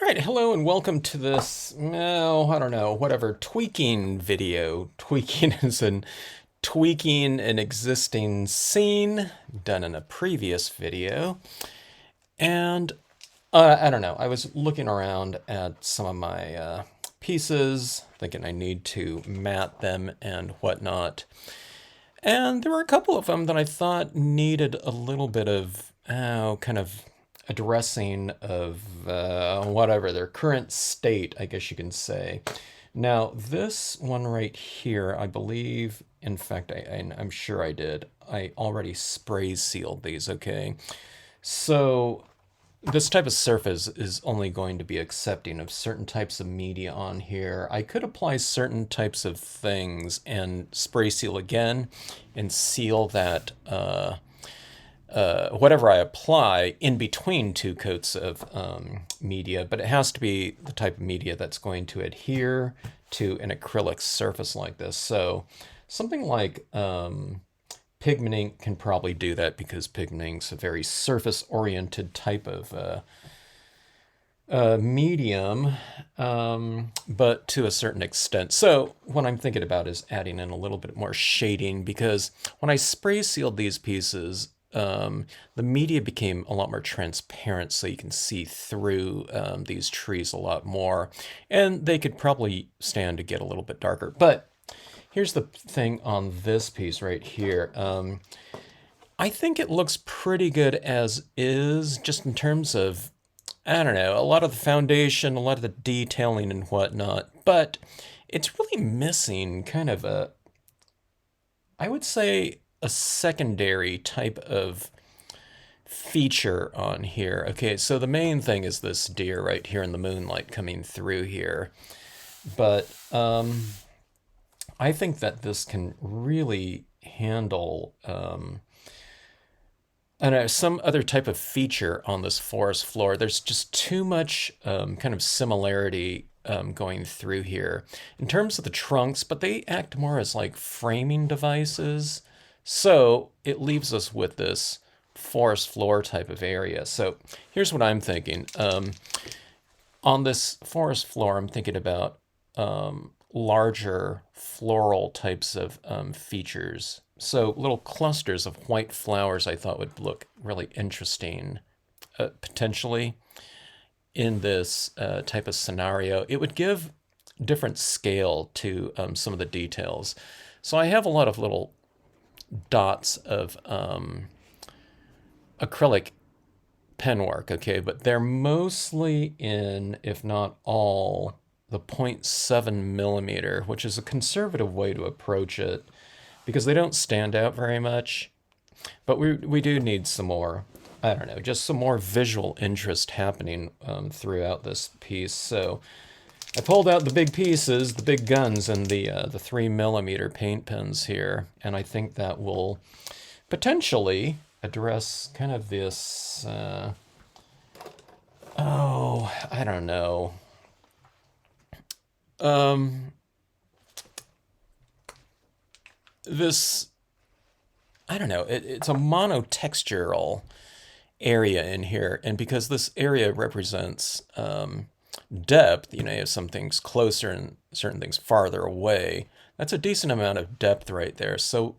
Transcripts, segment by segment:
All right, hello and welcome to this, no, I don't know, whatever, tweaking video. Tweaking is in tweaking an existing scene done in a previous video. And I don't know, I was looking around at some of my pieces, thinking I need to mat them and whatnot. And there were a couple of them that I thought needed a little bit of, kind of addressing of whatever their current state, I guess you can say. Now, this one right here, I believe, in fact, I'm sure I did. I already spray sealed these, okay? So this type of surface is only going to be accepting of certain types of media on here. I could apply certain types of things and spray seal again and seal that whatever I apply in between two coats of media, but it has to be the type of media that's going to adhere to an acrylic surface like this. So something like pigment ink can probably do that because pigment ink's a very surface-oriented type of medium, but to a certain extent. So what I'm thinking about is adding in a little bit more shading because when I spray sealed these pieces, the media became a lot more transparent so you can see through these trees a lot more. And they could probably stand to get a little bit darker. But here's the thing on this piece right here. I think it looks pretty good as is, just in terms of, I don't know, a lot of the foundation, a lot of the detailing and whatnot, but it's really missing kind of a, I would say, a secondary type of feature on here. Okay, so the main thing is this deer right here in the moonlight coming through here. But I think that this can really handle I don't know, some other type of feature on this forest floor. There's just too much kind of similarity going through here in terms of the trunks, but they act more as like framing devices. So it leaves us with this forest floor type of area. So here's what I'm thinking. On this forest floor, I'm thinking about larger floral types of features. So little clusters of white flowers I thought would look really interesting, potentially, in this type of scenario. It would give different scale to some of the details. So I have a lot of little dots of acrylic pen work, okay, but they're mostly in, if not all, the 0.7 millimeter, which is a conservative way to approach it because they don't stand out very much. But we do need some more, I don't know, just some more visual interest happening throughout this piece. So I pulled out the big pieces, the big guns, and the 3 millimeter paint pens here, and I think that will potentially address kind of this. Oh, I don't know. Um, this, I don't know. It's a monotextural area in here, and because this area represents depth, you know, you have some things closer and certain things farther away. That's a decent amount of depth right there. So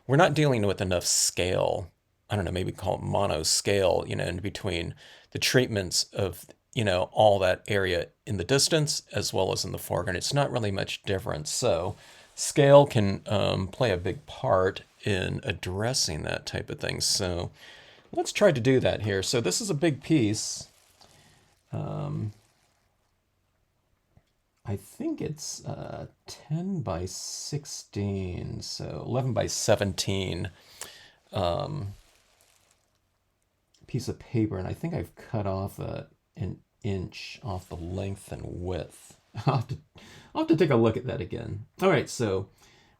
we're not dealing with enough scale. I don't know, maybe call it mono scale, you know, in between the treatments of, you know, all that area in the distance as well as in the foreground. It's not really much different. So scale can play a big part in addressing that type of thing. So let's try to do that here. So this is a big piece. I think it's 10 by 16, so 11 by 17 piece of paper, and I think I've cut off an inch off the length and width. I'll have to take a look at that again. All right, so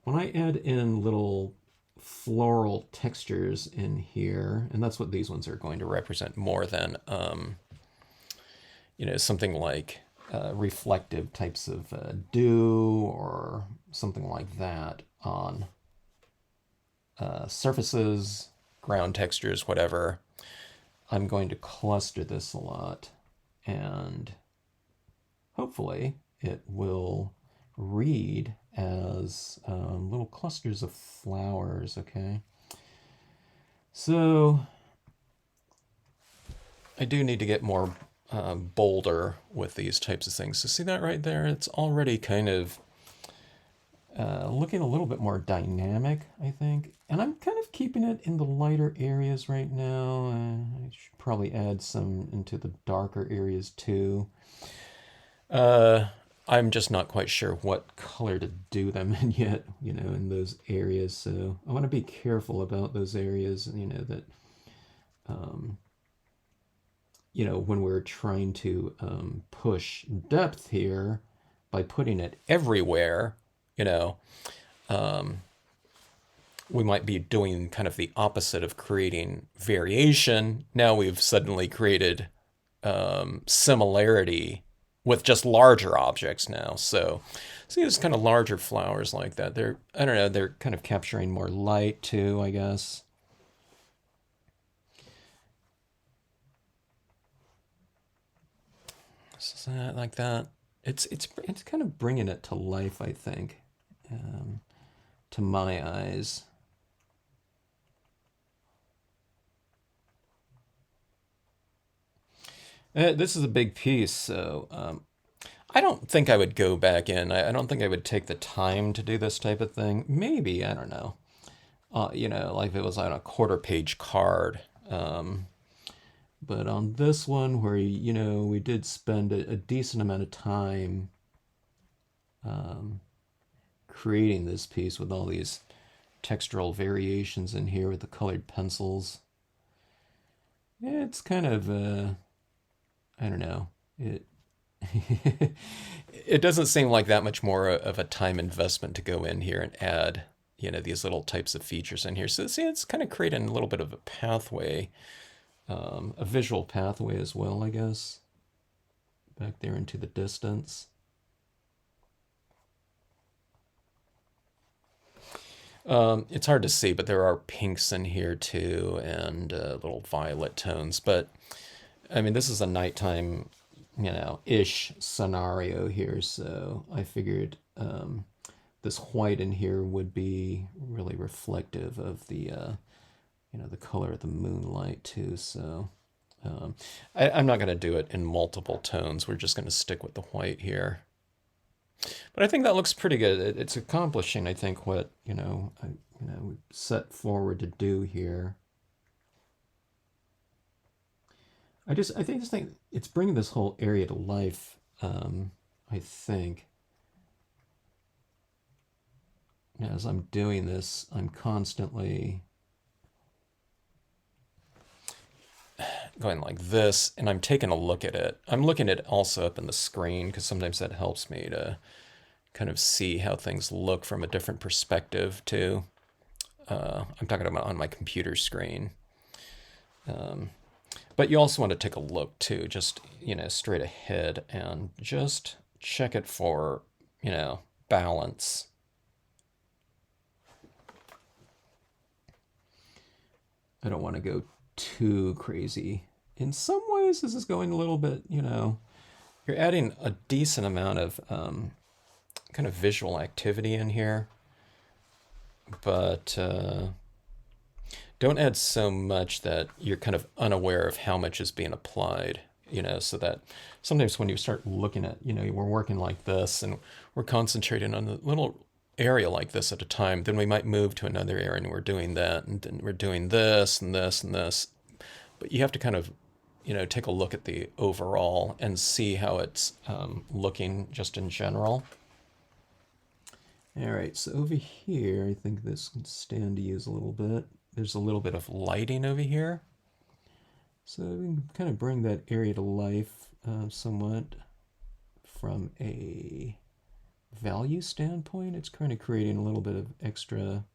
when I add in little floral textures in here, and that's what these ones are going to represent more than, you know, something like reflective types of dew or something like that on surfaces, ground textures, whatever. I'm going to cluster this a lot and hopefully it will read as little clusters of flowers, okay? So I do need to get more bolder with these types of things. So see that right there? It's already kind of looking a little bit more dynamic, I think. And I'm kind of keeping it in the lighter areas right now. I should probably add some into the darker areas too. I'm just not quite sure what color to do them in yet, in those areas. So I want to be careful about those areas, that, when we're trying to push depth here by putting it everywhere, we might be doing kind of the opposite of creating variation. Now we've suddenly created similarity with just larger objects now. So see these kind of larger flowers like that. I don't know, they're kind of capturing more light too, I guess. So like that. It's kind of bringing it to life, I think, to my eyes. This is a big piece, so I don't think I would go back in. I don't think I would take the time to do this type of thing. Maybe, I don't know. Like if it was on a quarter-page card. But on this one, where we did spend a decent amount of time creating this piece with all these textural variations in here with the colored pencils. It's kind of I don't know. It doesn't seem like that much more of a time investment to go in here and add, these little types of features in here. So see, it's kind of creating a little bit of a pathway, a visual pathway as well, I guess, back there into the distance. It's hard to see, but there are pinks in here too, and little violet tones. But I mean, this is a nighttime, ish scenario here, so I figured this white in here would be really reflective of the, the color of the moonlight too. So I'm not going to do it in multiple tones. We're just going to stick with the white here. But I think that looks pretty good. It's accomplishing, I think, what we set forward to do here. I just think it's bringing this whole area to life. I think as I'm doing this, I'm constantly going like this, and I'm taking a look at it. I'm looking at it also up in the screen because sometimes that helps me to kind of see how things look from a different perspective too. I'm talking about on my computer screen. But you also want to take a look too, just, straight ahead and just check it for, balance. I don't want to go too crazy. In some ways, this is going a little bit, you're adding a decent amount of kind of visual activity in here, but don't add so much that you're kind of unaware of how much is being applied, so that sometimes when you start looking at, we're working like this and we're concentrating on a little area like this at a time, then we might move to another area and we're doing that, and then we're doing this and this and this. But you have to kind of, take a look at the overall and see how it's looking just in general. All right, so over here, I think this can stand to use a little bit. There's a little bit of lighting over here. So we can kind of bring that area to life somewhat from a value standpoint. It's kind of creating a little bit of extra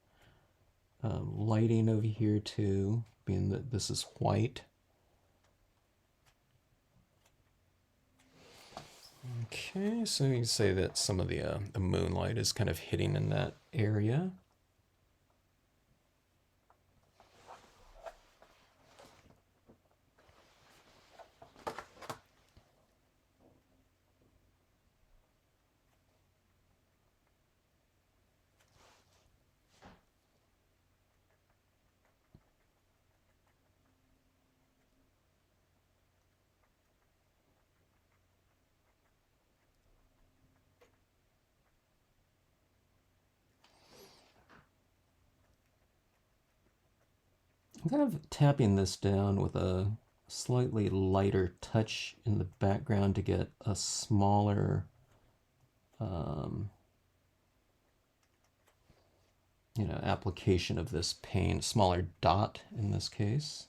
lighting over here too, being that this is white. Okay, so you can say that some of the moonlight is kind of hitting in that area. I'm kind of tapping this down with a slightly lighter touch in the background to get a smaller application of this paint, smaller dot in this case.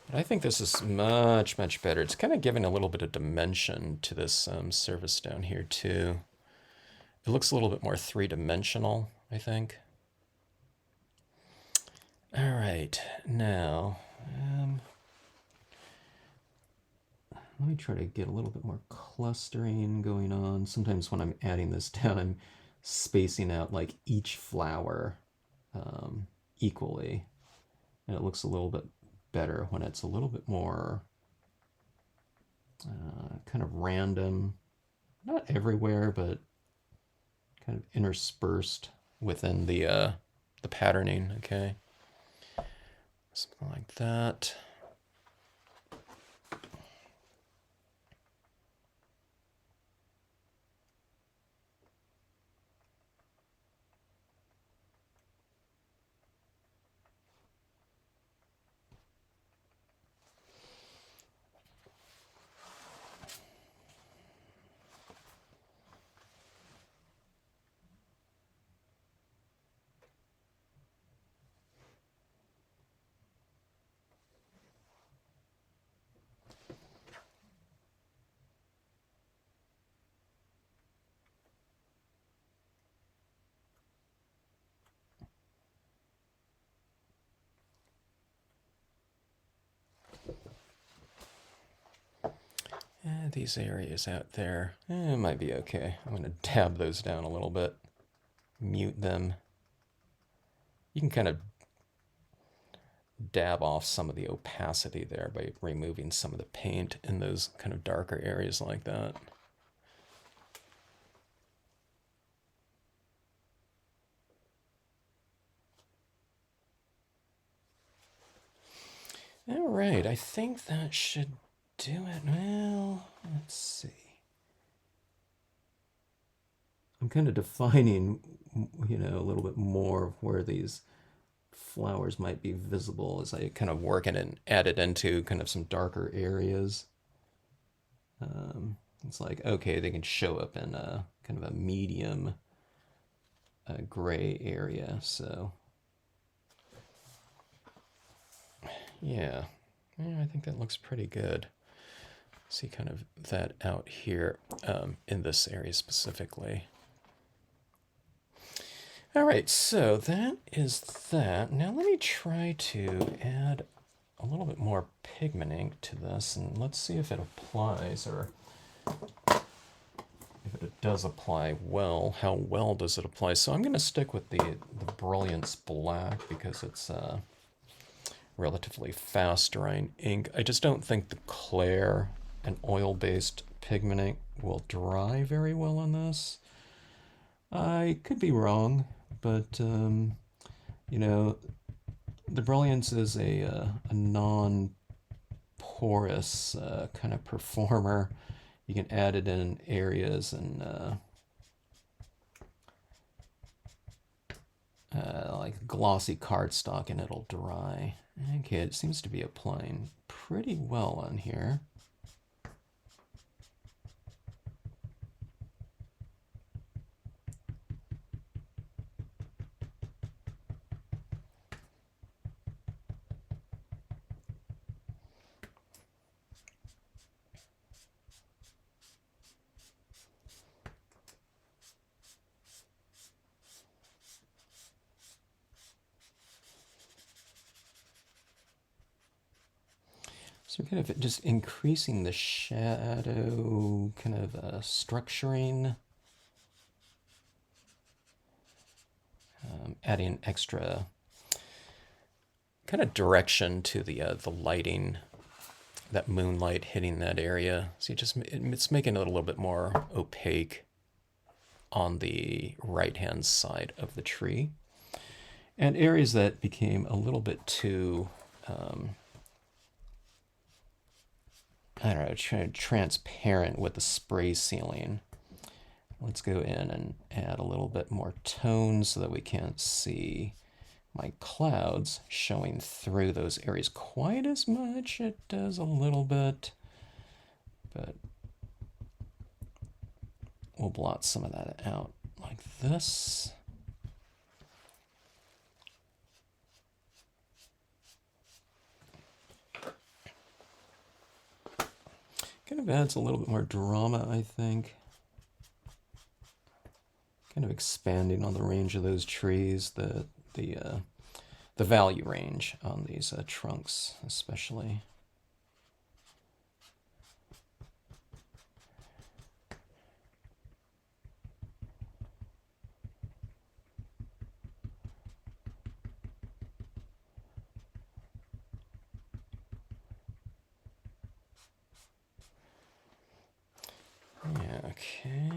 But I think this is much, much better. It's kind of giving a little bit of dimension to this surface down here too. It looks a little bit more three-dimensional, I think. All right, now let me try to get a little bit more clustering going on. Sometimes when I'm adding this down, I'm spacing out like each flower equally. And it looks a little bit better when it's a little bit more kind of random. Not everywhere, but kind of interspersed within the patterning, okay? Something like that. These areas out there, it might be okay. I'm going to tab those down a little bit, mute them. You can kind of dab off some of the opacity there by removing some of the paint in those kind of darker areas like that. All right, I think that should do it. Well, let's see. I'm kind of defining, a little bit more of where these flowers might be visible as I kind of work it and add it into kind of some darker areas. It's like, okay, they can show up in a kind of a medium gray area. So yeah, I think that looks pretty good. See kind of that out here in this area specifically. All right, so that is that. Now let me try to add a little bit more pigment ink to this, and let's see if it applies, or if it does apply well, how well does it apply? So I'm going to stick with the Brilliance Black because it's relatively fast drying ink. I just don't think the Clair and oil-based pigment ink will dry very well on this. I could be wrong, but the Brilliance is a non-porous kind of performer. You can add it in areas and like glossy cardstock, and it'll dry. Okay, it seems to be applying pretty well on here. So kind of just increasing the shadow, kind of structuring, adding extra kind of direction to the lighting, that moonlight hitting that area. So it's making it a little bit more opaque on the right-hand side of the tree. And areas that became a little bit too I don't know, transparent with the spray sealing. let's go in and add a little bit more tone so that we can't see my clouds showing through those areas quite as much. It does a little bit, but we'll blot some of that out like this. Kind of adds a little bit more drama, I think. Kind of expanding on the range of those trees, the value range on these trunks, especially. Yeah, okay.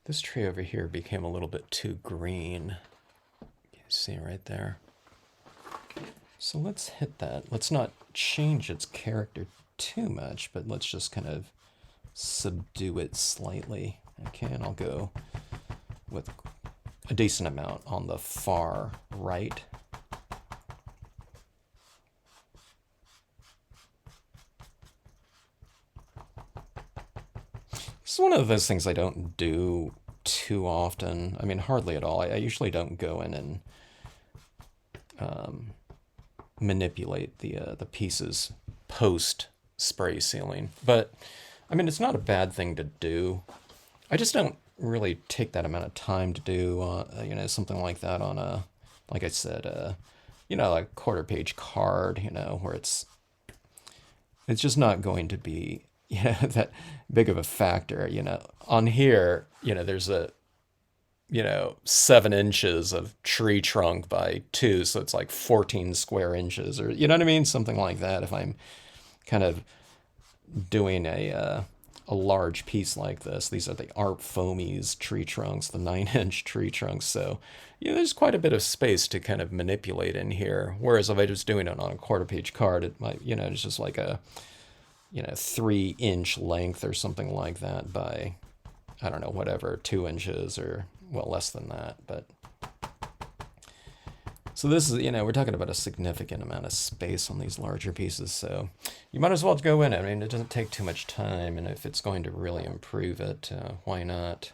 This tree over here became a little bit too green. You can see right there. So let's hit that. Let's not change its character too much, but let's just kind of subdue it slightly. Okay, and I'll go with a decent amount on the far right. It's one of those things I don't do too often. I mean, hardly at all. I usually don't go in and manipulate the pieces post spray sealing. But I mean, it's not a bad thing to do. I just don't really take that amount of time to do, you know, something like that on a, like I said, you know, like a quarter-page card, you know, where it's just not going to be, you know, that big of a factor, you know. On here, you know, there's a, you know, 7 inches of tree trunk by 2, so it's like 14 square inches, or you know what I mean, something like that. If I'm kind of doing a large piece like this, these are the Art Foamies tree trunks, the 9-inch tree trunks. So, you know, there's quite a bit of space to kind of manipulate in here. Whereas if I was doing it on a quarter-page card, it might, you know, it's just like a, you know, 3-inch length or something like that by, I don't know, whatever, 2 inches or, well, less than that. But so this is, you know, we're talking about a significant amount of space on these larger pieces. So you might as well go in it. I mean, it doesn't take too much time. And if it's going to really improve it, why not?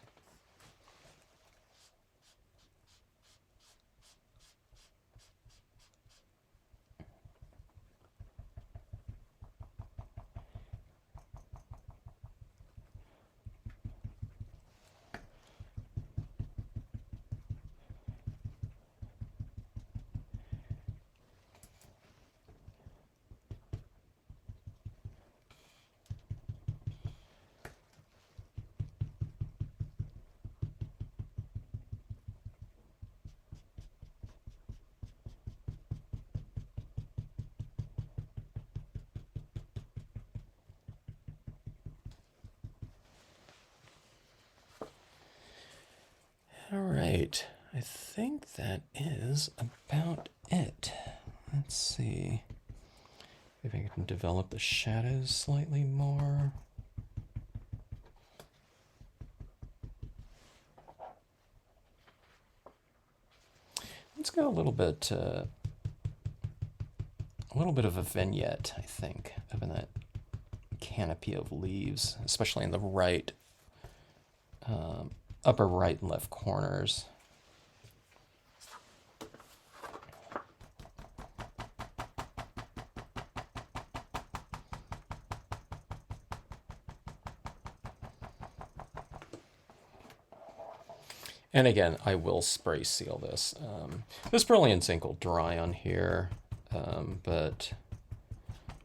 All right, I think that is about it. Let's see if I can develop the shadows slightly more. Let's go a little bit of a vignette, I think, of that canopy of leaves, especially in the right, upper right and left corners. And again, I will spray seal this. This Brilliance ink will dry on here, but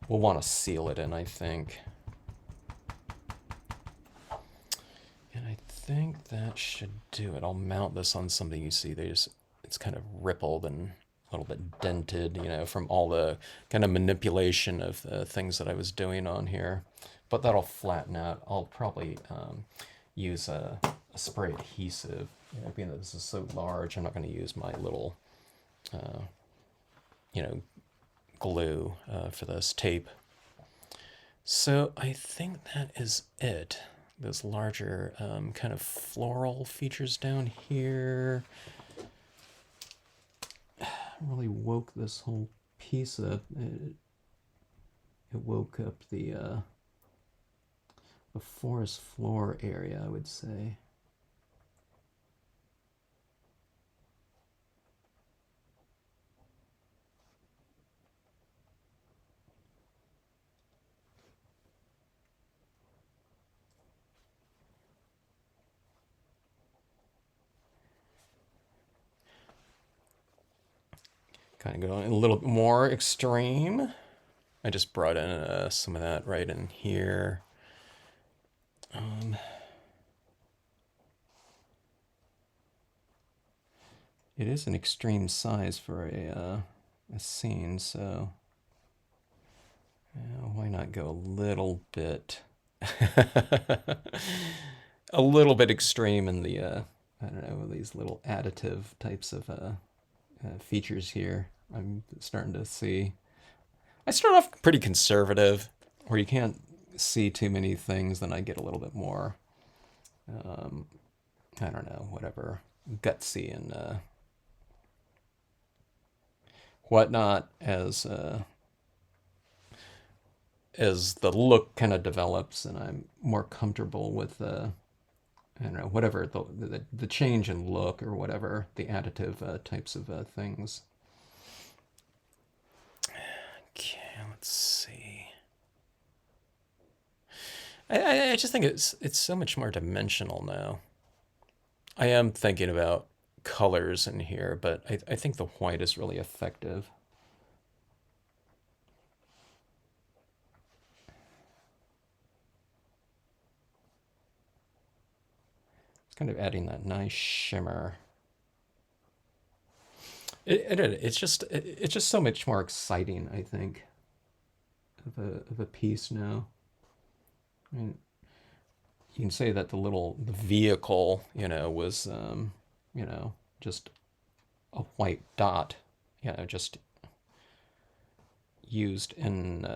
we'll want to seal it in, I think. And I think that should do it. I'll mount this on something you see. It's kind of rippled and a little bit dented, you know, from all the kind of manipulation of the things that I was doing on here. But that'll flatten out. I'll probably use a spray adhesive. You know, being that this is so large, I'm not going to use my little, you know, glue for this tape. So I think that is it. Those larger kind of floral features down here really woke this whole piece up. It woke up the forest floor area, I would say. Kind of going a little more extreme. I just brought in some of that right in here. It is an extreme size for a scene, so why not go a little bit, a little bit extreme in the, I don't know, these little additive types of features here. I'm starting to see. I start off pretty conservative, where you can't see too many things, then I get a little bit more, I don't know, whatever, gutsy and whatnot as the look kind of develops, and I'm more comfortable with I don't know, whatever the change in look or whatever the additive types of things. Okay, let's see. I just think it's so much more dimensional now. I am thinking about colors in here, but I think the white is really effective. It's kind of adding that nice shimmer. It's just so much more exciting, I think, of a piece now. I mean, you can say that the vehicle, was just a white dot, just used in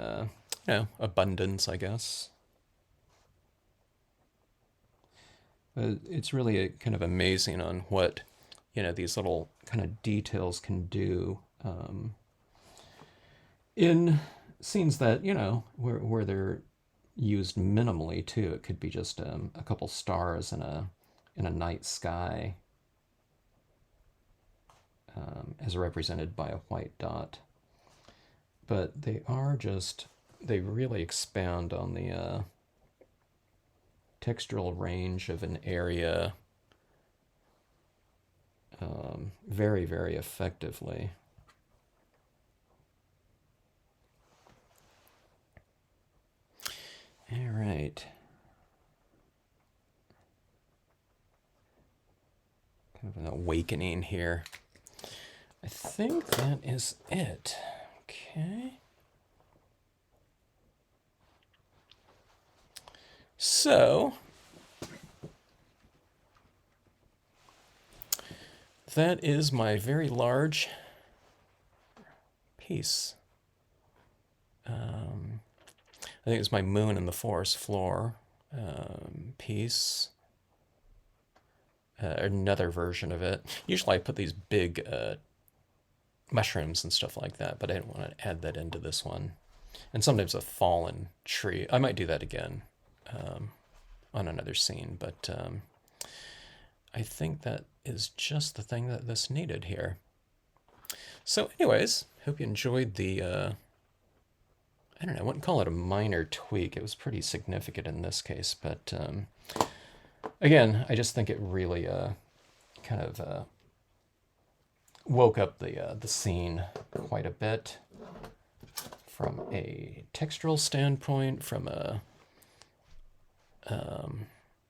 abundance, I guess. But it's really kind of amazing on what these little kind of details can do in scenes that where they're used minimally too. It could be just a couple stars in a night sky, as represented by a white dot. But they really expand on the textural range of an area very, very effectively. All right. Kind of an awakening here. I think that is it. Okay. So that is my very large piece. I think it's my moon in the forest floor piece. Another version of it. Usually I put these big mushrooms and stuff like that, but I didn't want to add that into this one. And sometimes a fallen tree. I might do that again on another scene, but I think that is just the thing that this needed here. So anyways, hope you enjoyed the I don't know, I wouldn't call it a minor tweak. It was pretty significant in this case, but again, I just think it really kind of woke up the scene quite a bit from a textural standpoint, from a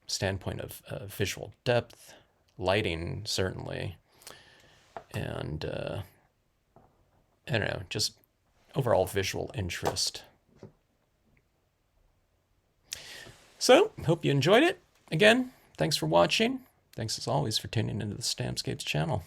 standpoint of visual depth, lighting certainly, and I don't know, just overall visual interest. So, hope you enjoyed it. Again, thanks for watching. Thanks as always for tuning into the Stampscapes channel.